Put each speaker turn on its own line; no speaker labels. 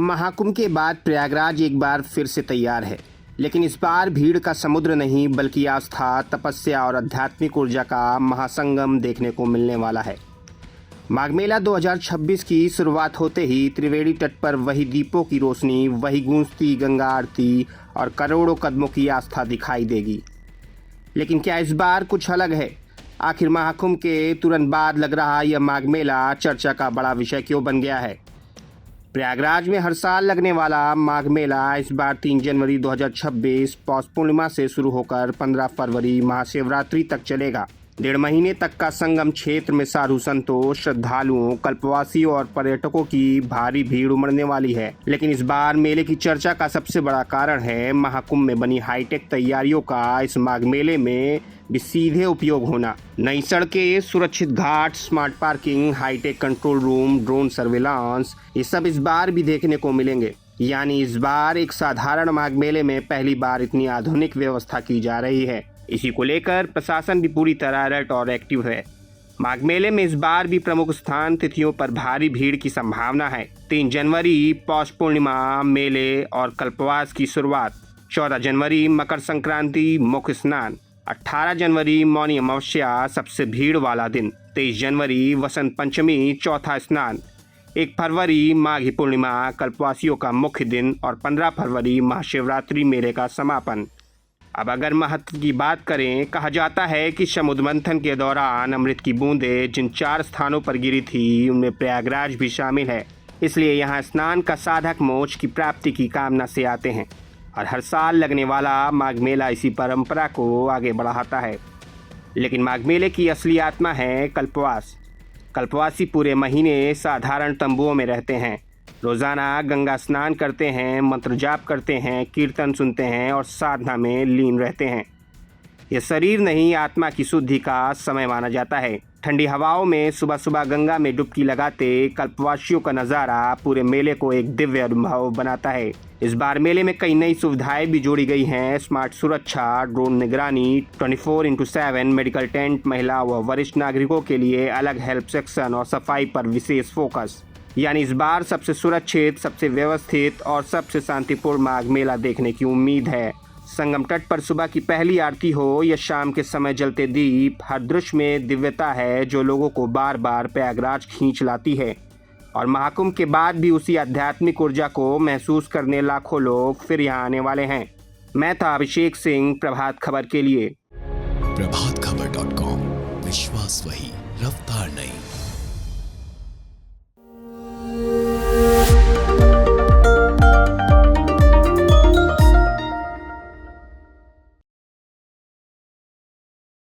महाकुंभ के बाद प्रयागराज एक बार फिर से तैयार है, लेकिन इस बार भीड़ का समुद्र नहीं बल्कि आस्था, तपस्या और आध्यात्मिक ऊर्जा का महासंगम देखने को मिलने वाला है। माघ मेला 2026 की शुरुआत होते ही त्रिवेणी तट पर वही दीपों की रोशनी, वही गूंजती गंगा आरती और करोड़ों कदमों की आस्था दिखाई देगी। लेकिन क्या इस बार कुछ अलग है? आखिर महाकुंभ के तुरंत बाद लग रहा यह माघ मेला चर्चा का बड़ा विषय क्यों बन गया है? प्रयागराज में हर साल लगने वाला माघ मेला इस बार 3 जनवरी 2026 पौष पूर्णिमा से शुरू होकर 15 फरवरी महाशिवरात्रि तक चलेगा। 1.5 महीने तक का संगम क्षेत्र में साधु संतों, श्रद्धालुओं, कल्पवासियों और पर्यटकों की भारी भीड़ उमड़ने वाली है। लेकिन इस बार मेले की चर्चा का सबसे बड़ा कारण है महाकुंभ में बनी हाईटेक तैयारियों का इस माघ मेले में भी सीधे उपयोग होना। नई सड़कें, सुरक्षित घाट, smart parking, hi-tech control room, drone surveillance, ये सब इस बार भी देखने को मिलेंगे। यानी इस बार एक साधारण माघ मेले में पहली बार इतनी आधुनिक व्यवस्था की जा रही है। इसी को लेकर प्रशासन भी पूरी तरह अलर्ट और एक्टिव है। माघ मेले में इस बार भी प्रमुख स्थान तिथियों पर भारी भीड़ की संभावना है। 3 जनवरी पौष पूर्णिमा मेले और कल्पवास की शुरुआत, 14 जनवरी मकर संक्रांति मुख्य स्नान, 18 जनवरी मौनी अमावस्या सबसे भीड़ वाला दिन, 23 जनवरी वसंत पंचमी चौथा स्नान, 1 फरवरी माघी पूर्णिमा कल्पवासियों का मुख्य दिन और 15 फरवरी महाशिवरात्रि मेले का समापन। अब अगर महत्व की बात करें, कहा जाता है कि समुद्र मंथन के दौरान अमृत की बूंदें जिन 4 स्थानों पर गिरी थी उनमें प्रयागराज भी शामिल है। इसलिए यहाँ स्नान का साधक मोक्ष की प्राप्ति की कामना से आते हैं और हर साल लगने वाला माघ मेला इसी परंपरा को आगे बढ़ाता है। लेकिन माघ मेले की असली आत्मा है कल्पवास। कल्पवासी पूरे महीने साधारण तंबुओं में रहते हैं, रोजाना गंगा स्नान करते हैं, मंत्र जाप करते हैं, कीर्तन सुनते हैं और साधना में लीन रहते हैं। यह शरीर नहीं, आत्मा की शुद्धि का समय माना जाता है। ठंडी हवाओं में सुबह सुबह गंगा में डुबकी लगाते कल्पवासियों का नज़ारा पूरे मेले को एक दिव्य अनुभव बनाता है। इस बार मेले में कई नई सुविधाएं भी जोड़ी गई हैं। स्मार्ट सुरक्षा, ड्रोन निगरानी, 24/7 मेडिकल टेंट, महिला व वरिष्ठ नागरिकों के लिए अलग हेल्प सेक्शन और सफाई पर विशेष फोकस। यानी इस बार सबसे सुरक्षित, सबसे व्यवस्थित और सबसे शांतिपूर्ण माघ मेला देखने की उम्मीद है। संगम तट पर सुबह की पहली आरती हो या शाम के समय जलते दीप, हर दृश्य में दिव्यता है जो लोगों को बार बार प्रयागराज खींच लाती है। और महाकुंभ के बाद भी उसी आध्यात्मिक ऊर्जा को महसूस करने लाखों लोग फिर यहाँ आने वाले हैं। मैं था अभिषेक सिंह, प्रभात खबर के लिए।
प्रभातखबर.com, विश्वास वही, रफ्तार नहीं।